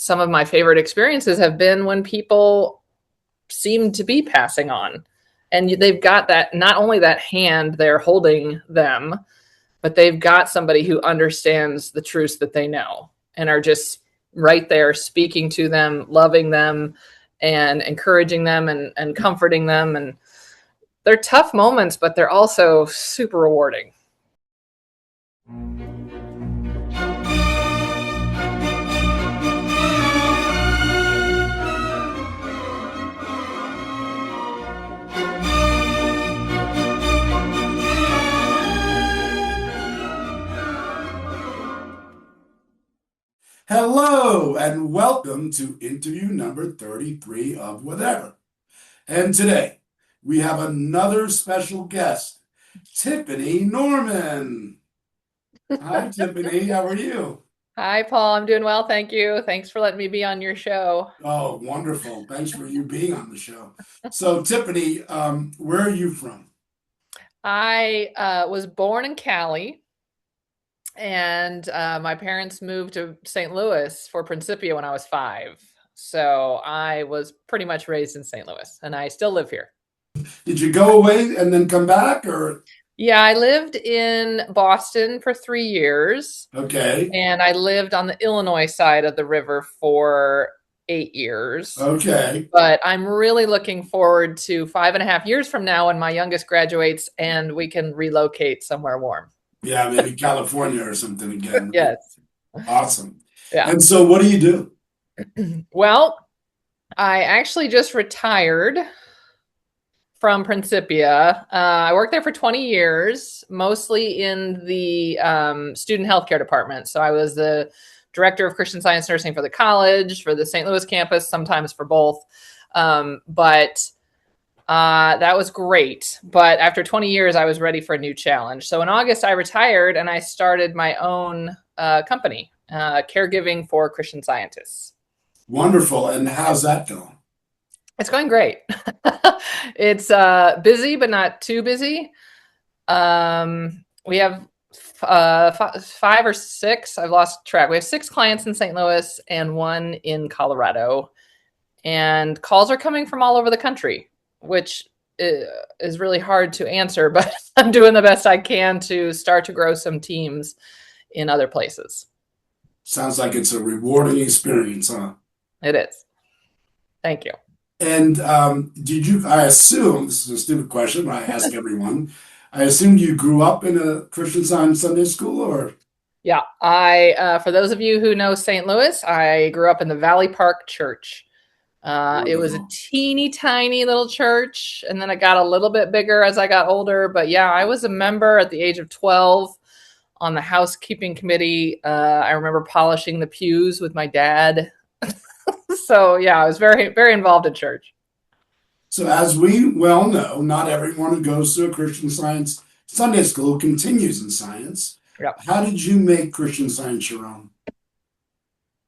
some of my favorite experiences have been when people seem to be passing on. And they've got that, not only that hand there holding them, but they've got somebody who understands the truths that they know and are just right there speaking to them, loving them, and encouraging them and comforting them. And they're tough moments, but they're also super rewarding. Hello, and welcome to interview number 33 of Whatever. And today, we have another special guest, Tiffany Norman. Hi, Tiffany. How are you? Hi, Paul. I'm doing well. Thank you. Thanks for letting me be on your show. Oh, wonderful. Thanks for you being on the show. So, Tiffany, where are you from? I was born in Cali, and my parents moved to St. Louis for Principia when I was 5. So I was pretty much raised in St. Louis, and I still live here. Did you go away and then come back, or? Yeah, I lived in Boston for 3 years, Okay, and I lived on the Illinois side of the river for 8 years. okay. But I'm really looking forward to 5.5 years from now when my youngest graduates and we can relocate somewhere warm. Yeah, maybe California or something again. Yes. Awesome. Yeah. And so, what do you do? Well, I actually just retired from Principia. I worked there for 20 years, mostly in the student healthcare department. So I was the director of Christian Science nursing for the college, for the St. Louis campus, sometimes for both. But that was great. But after 20 years, I was ready for a new challenge. So in August, I retired and I started my own company, caregiving for Christian scientists. Wonderful. And how's that going? It's going great. It's busy, but not too busy. We have 5 or 6. I've lost track. We have 6 clients in St. Louis and 1 in Colorado. And calls are coming from all over the country, which is really hard to answer, but I'm doing the best I can to start to grow some teams in other places. Sounds like it's a rewarding experience, huh? It is. Thank you. And I assume, this is a stupid question, but I ask everyone, I assume you grew up in a Christian Science Sunday school, or? Yeah, for those of you who know St. Louis, I grew up in the Valley Park Church. It was a teeny tiny little church, and then it got a little bit bigger as I got older. But yeah, I was a member at the age of 12 on the housekeeping committee. I remember polishing the pews with my dad. So yeah, I was very, very involved in church. So as we well know, not everyone who goes to a Christian Science Sunday school continues in science. Yep. How did you make Christian Science your own?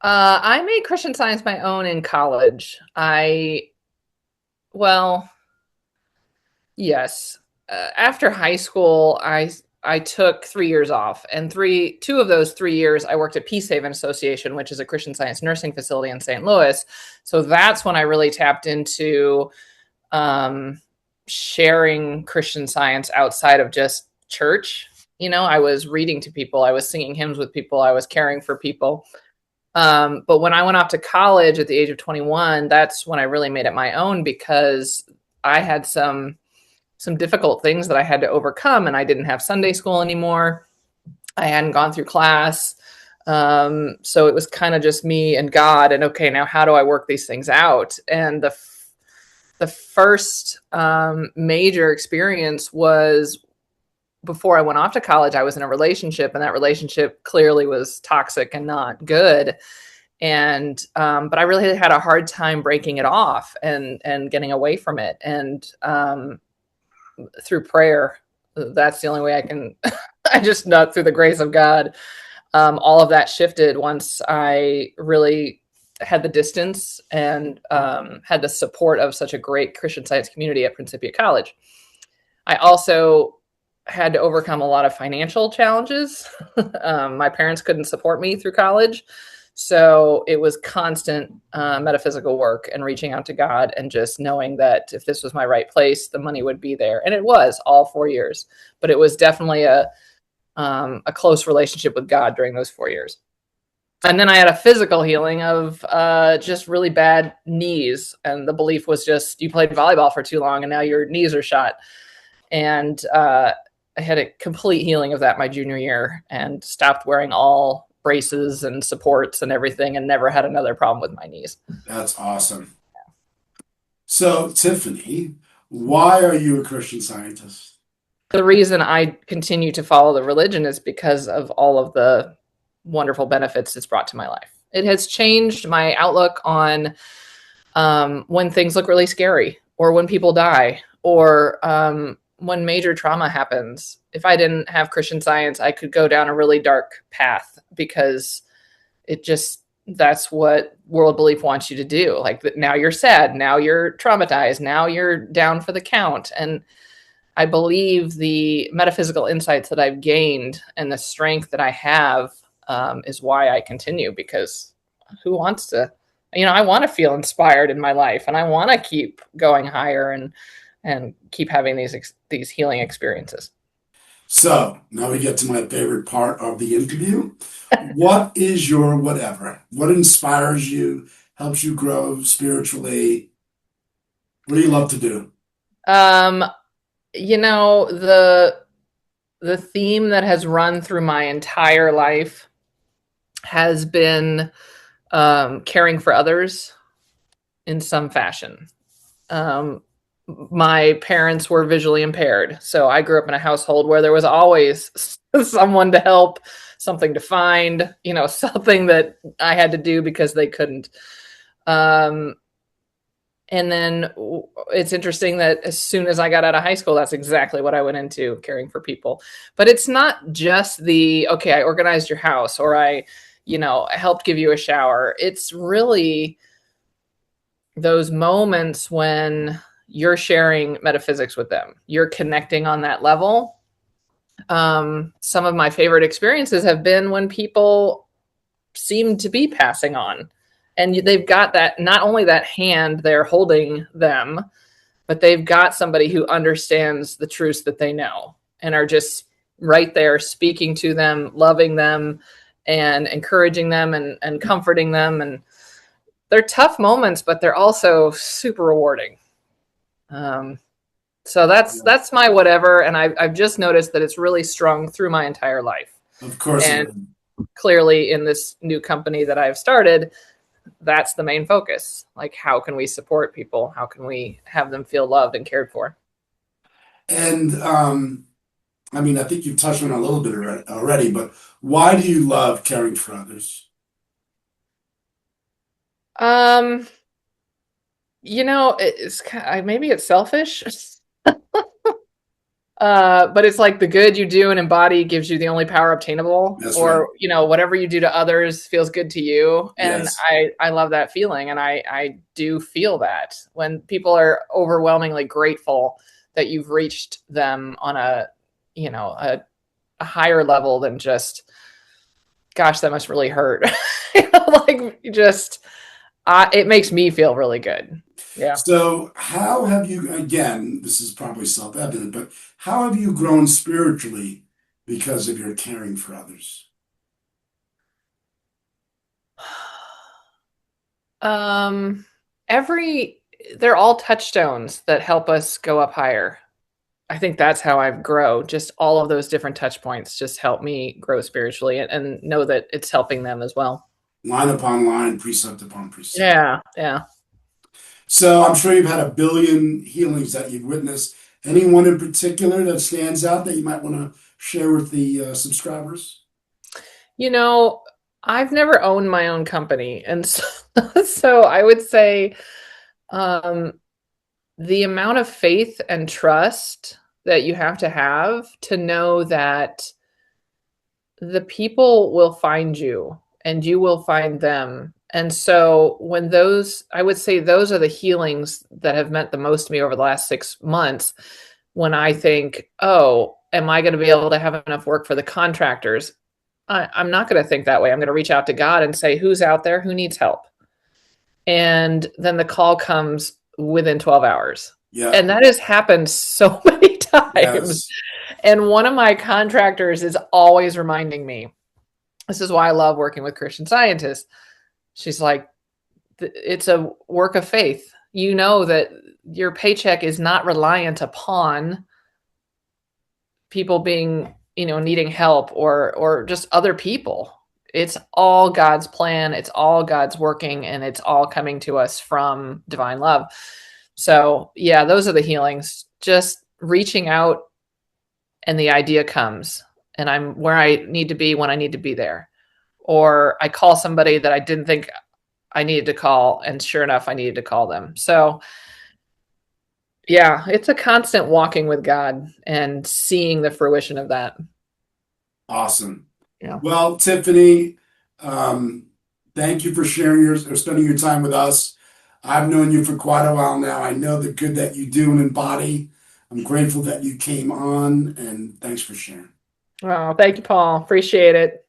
I made Christian Science my own in college. Yes. After high school, I took 3 years off, and 2 of those 3 years I worked at Peace Haven Association, which is a Christian Science nursing facility in St. Louis. So that's when I really tapped into sharing Christian Science outside of just church. You know, I was reading to people, I was singing hymns with people, I was caring for people. But when I went off to college at the age of 21, that's when I really made it my own, because I had some difficult things that I had to overcome, and I didn't have Sunday school anymore. I hadn't gone through class. So it was kind of just me and God, and okay, now how do I work these things out? And the first major experience was before I went off to college. I was in a relationship, and that relationship clearly was toxic and not good. And but I really had a hard time breaking it off and getting away from it. And through prayer, that's the only way I can. I just know through the grace of God, all of that shifted once I really had the distance and had the support of such a great Christian Science community at Principia College. I also had to overcome a lot of financial challenges. My parents couldn't support me through college. So it was constant metaphysical work and reaching out to God and just knowing that if this was my right place, the money would be there. And it was all 4 years, but it was definitely a close relationship with God during those 4 years. And then I had a physical healing of just really bad knees. And the belief was just you played volleyball for too long and now your knees are shot. And I had a complete healing of that my junior year and stopped wearing all braces and supports and everything and never had another problem with my knees. That's awesome. So, Tiffany, why are you a Christian Scientist? The reason I continue to follow the religion is because of all of the wonderful benefits it's brought to my life. It has changed my outlook on when things look really scary or when people die or when major trauma happens. If I didn't have Christian Science, I could go down a really dark path because it just that's what world belief wants you to do. Like now you're sad, now you're traumatized, now you're down for the count. And I believe the metaphysical insights that I've gained and the strength that I have is why I continue, because who wants to, I want to feel inspired in my life and I want to keep going higher and keep having these healing experiences. So, now we get to my favorite part of the interview. What is your whatever? What inspires you, helps you grow spiritually? What do you love to do? Um, the theme that has run through my entire life has been caring for others in some fashion. Um, my parents were visually impaired, so I grew up in a household where there was always someone to help, something to find, something that I had to do because they couldn't. Um, and then it's interesting that as soon as I got out of high school, that's exactly what I went into, caring for people. But it's not just okay, I organized your house or I helped give you a shower. It's really those moments when you're sharing metaphysics with them, you're connecting on that level. Some of my favorite experiences have been when people seem to be passing on and they've got that, not only that hand they're holding them, but they've got somebody who understands the truths that they know and are just right there speaking to them, loving them and encouraging them and comforting them. And they're tough moments, but they're also super rewarding. Um, so that's my whatever, and I've just noticed that it's really strong through my entire life. Of course it And is. clearly, in this new company that I've started, that's the main focus. Like, how can we support people? How can we have them feel loved and cared for? And I mean, I think you've touched on it a little bit already, but why do you love caring for others? Um, it's maybe it's selfish. But it's like the good you do and embody gives you the only power obtainable, That's right. or whatever you do to others feels good to you. And Yes. I love that feeling, and I do feel that when people are overwhelmingly grateful that you've reached them on a higher level than just, gosh, that must really hurt. Like just it makes me feel really good. Yeah. So, how have you, again, this is probably self-evident, but how have you grown spiritually because of your caring for others? Um, every They're all touchstones that help us go up higher. I think that's how I grow. Just all of those different touch points just help me grow spiritually and know that it's helping them as well. Line upon line, precept upon precept. Yeah, yeah. So, I'm sure you've had a billion healings that you've witnessed. Anyone in particular that stands out that you might want to share with the subscribers? You know, I've never owned my own company, and so, so I would say um, the amount of faith and trust that you have to know that the people will find you and you will find them. And so I would say those are the healings that have meant the most to me over the last 6 months when I think, oh, am I going to be able to have enough work for the contractors? I'm not going to think that way. I'm going to reach out to God and say, who's out there? Who needs help? And then the call comes within 12 hours. Yeah. And that has happened so many times. Yes. And one of my contractors is always reminding me, this is why I love working with Christian Scientists. She's like, it's a work of faith. You know that your paycheck is not reliant upon people being, needing help or just other people. It's all God's plan, it's all God's working, and it's all coming to us from divine love. So, yeah, those are the healings. Just reaching out and the idea comes and I'm where I need to be when I need to be there. Or I call somebody that I didn't think I needed to call, and sure enough, I needed to call them. So, yeah, it's a constant walking with God and seeing the fruition of that. Awesome. Yeah. Well, Tiffany, um, thank you for sharing or spending your time with us. I've known you for quite a while now. I know the good that you do and embody. I'm grateful that you came on, and thanks for sharing. Oh, thank you, Paul. Appreciate it.